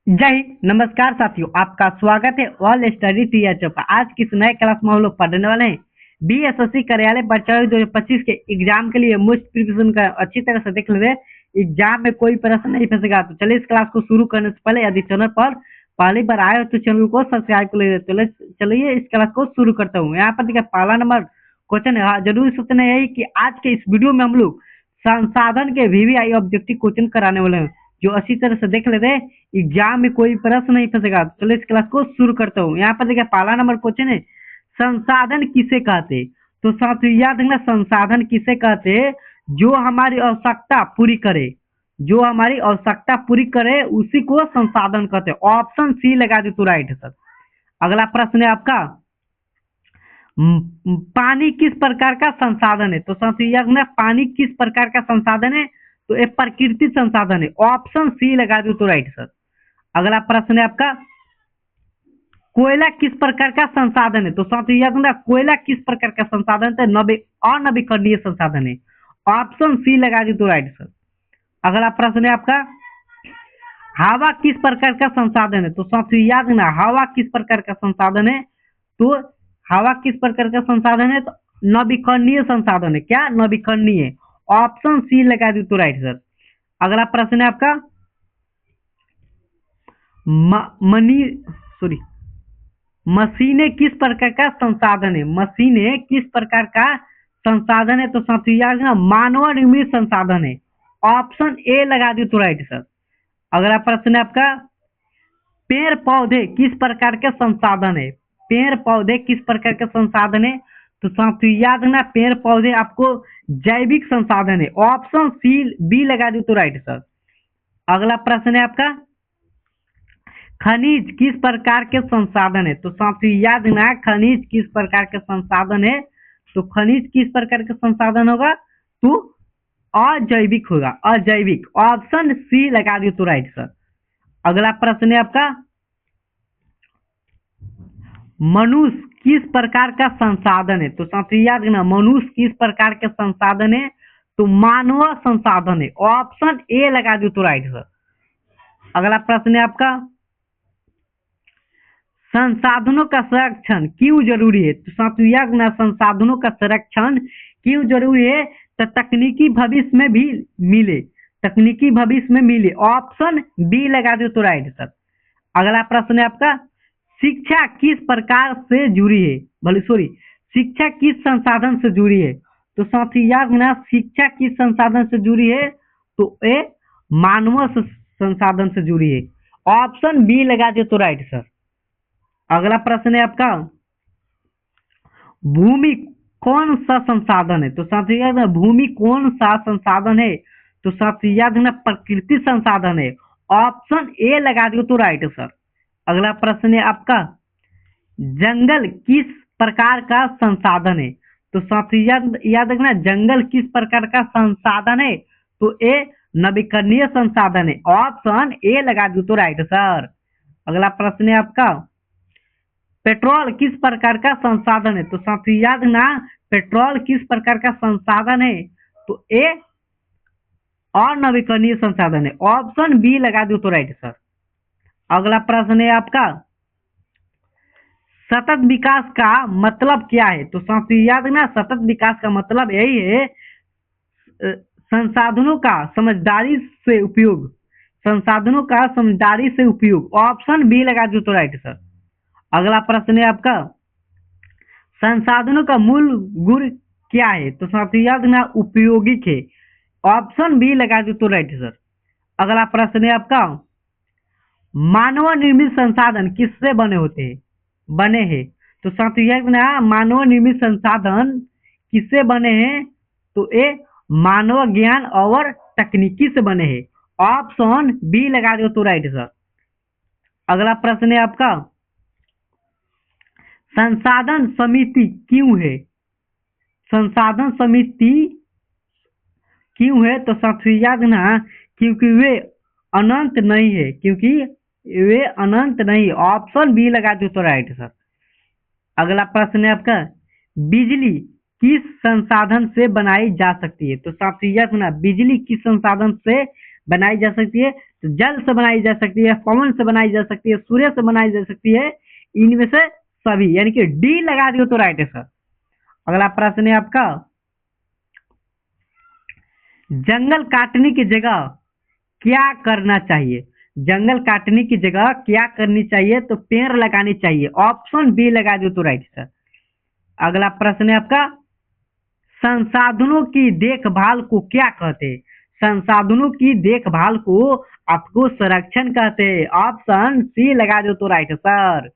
जय हिंद, नमस्कार साथियों, आपका स्वागत है ऑल स्टडी टीएचओ पर। आज की इस नए क्लास में हम लोग पढ़ने वाले हैं बीएसएससी कार्यालय परीक्षा 2025 के एग्जाम के लिए मुफ्त प्रिपरेशन का अच्छी तरह से देख ले। एग्जाम में कोई प्रश्न नहीं फंसेगा। तो चलिए इस क्लास को शुरू करने से पहले यदि चैनल पर पहली बार आए हो तो चैनल को सब्सक्राइब कर लीजिए। चलिए इस क्लास को शुरू करता हूँ। यहाँ पर देखिए पहला नंबर क्वेश्चन है। जरूरी सूचना यही कि आज के इस वीडियो में हम लोग संसाधन के वीवीआई ऑब्जेक्टिव क्वेश्चन कराने वाले हैं, जो अच्छी तरह से देख लेते हैं। एग्जाम में कोई प्रश्न नहीं फंसेगा। चलो इस क्लास को शुरू करता हूँ। यहाँ पर देखिए पहला नंबर क्वेश्चन है, संसाधन किसे कहते हैं? तो साथियों याद रखना, संसाधन किसे कहते हैं? जो हमारी आवश्यकता पूरी करे, जो हमारी आवश्यकता पूरी करे उसी को संसाधन कहते हैं। ऑप्शन सी लगा दी तो राइट है सर। अगला प्रश्न है आपका, पानी किस प्रकार का संसाधन है? तो साथियों याद रखना, पानी किस प्रकार का संसाधन है? तो ये प्रकृति संसाधन है। ऑप्शन सी लगा दो तो राइट सर। अगला प्रश्न है आपका, कोयला किस प्रकार का संसाधन है? तो साथियों याद रखना, कोयला किस प्रकार का संसाधन है? अनवीकरणीय संसाधन है। ऑप्शन सी लगा दी तो राइट सर। अगला प्रश्न है आपका, हवा किस प्रकार का संसाधन है? तो साथियों याद रखना, हवा किस प्रकार का संसाधन है? तो हवा किस प्रकार का संसाधन है? तो नवीकरणीय संसाधन है। क्या? नवीकरणीय। ऑप्शन सी लगा दी तो राइट सर। अगला प्रश्न है आपका, मनी सॉरी मशीनें किस प्रकार का संसाधन है? मशीनें किस प्रकार का संसाधन है? तो साथियों याद रखना, मानव निर्मित संसाधन है। ऑप्शन ए लगा दी तो राइट सर। अगला प्रश्न है आपका, पेड़ पौधे किस प्रकार के संसाधन है? पेड़ पौधे किस प्रकार के संसाधन है? तो साथियों याद रखना, पेड़ पौधे आपको जैविक संसाधन है। ऑप्शन सी बी लगा दी तो राइट सर। अगला प्रश्न है आपका, खनिज किस प्रकार के संसाधन है? तो साथियों याद रखना, खनिज किस प्रकार के संसाधन है? तो खनिज किस प्रकार के संसाधन होगा? तो अजैविक होगा, अजैविक। ऑप्शन सी लगा दी तो राइट सर। अगला प्रश्न है आपका, मनुष्य किस प्रकार का संसाधन है? तो साथियों याद रखना, मनुष्य किस प्रकार के संसाधन है? तो मानव संसाधन है। ऑप्शन ए लगा दी तो राइट सर। अगला प्रश्न है आपका, संसाधनों का संरक्षण क्यों जरूरी है? तो साथियों याद रखना, संसाधनों का संरक्षण क्यों जरूरी है? तो तकनीकी भविष्य में भी मिले, तकनीकी भविष्य में मिले। ऑप्शन बी लगा दो तो राइट सर। अगला प्रश्न है आपका, शिक्षा किस प्रकार से जुड़ी है? शिक्षा किस संसाधन से जुड़ी है? तो साथियों याद रखना, शिक्षा किस संसाधन से जुड़ी है? तो ए मानव संसाधन से जुड़ी है। ऑप्शन बी लगा दे तो राइट सर। अगला प्रश्न है आपका, भूमि कौन सा संसाधन है? तो साथियों याद रखना, भूमि कौन सा संसाधन है? तो साथियों याद रखना, प्रकृति संसाधन है। ऑप्शन ए लगा दियो तो राइट सर। अगला प्रश्न है आपका, जंगल किस प्रकार का संसाधन है? तो साथियों याद रखना, जंगल किस प्रकार का संसाधन है? तो ए नवीकरणीय संसाधन है। ऑप्शन ए लगा दियो तो राइट सर। अगला प्रश्न है आपका, पेट्रोल किस प्रकार का संसाधन है? तो साथियों याद रखना, पेट्रोल किस प्रकार का संसाधन है? तो ए अनवीकरणीय संसाधन है। ऑप्शन बी लगा दो तो राइट सर। अगला प्रश्न है आपका, सतत विकास का मतलब क्या है? तो साथियों याद रखना, सतत विकास का मतलब यही है संसाधनों का समझदारी से उपयोग, संसाधनों का समझदारी से उपयोग। ऑप्शन बी लगा दो तो राइट सर। अगला प्रश्न है आपका, संसाधनों का मूल गुण क्या है? तो साथियों याद रखना, उपयोगिक है। ऑप्शन बी लगा दो तो राइट सर। अगला प्रश्न है आपका, मानव निर्मित संसाधन किससे बने होते हैं, बने हैं? तो साथियों याद रखना, मानव निर्मित संसाधन किससे बने हैं? तो ये मानव ज्ञान और तकनीकी से बने हैं। ऑप्शन बी लगा दो तो राइट सर। अगला प्रश्न है आपका, संसाधन समिति क्यों है? संसाधन समिति क्यों है? तो साथियों याद रखना, क्योंकि वे अनंत नहीं है, क्योंकि वे अनंत नहीं। ऑप्शन बी लगा दो तो राइट सर। अगला प्रश्न है आपका, बिजली किस संसाधन से बनाई जा सकती है? तो साथियों याद रखना, बिजली किस संसाधन से बनाई जा सकती है? तो जल से बनाई जा सकती है, पवन से बनाई जा सकती है, सूर्य से बनाई जा सकती है, इनमें से सभी, यानी कि डी लगा दियो तो राइट है सर। अगला प्रश्न है आपका, जंगल काटने की जगह क्या करना चाहिए? जंगल काटने की जगह क्या करनी चाहिए? तो पेड़ लगानी चाहिए। ऑप्शन बी लगा दो तो राइट सर। अगला प्रश्न है आपका, संसाधनों की देखभाल को क्या कहते हैं? संसाधनों की देखभाल को आपको संरक्षण कहते हैं। ऑप्शन सी लगा दो तो राइट है सर।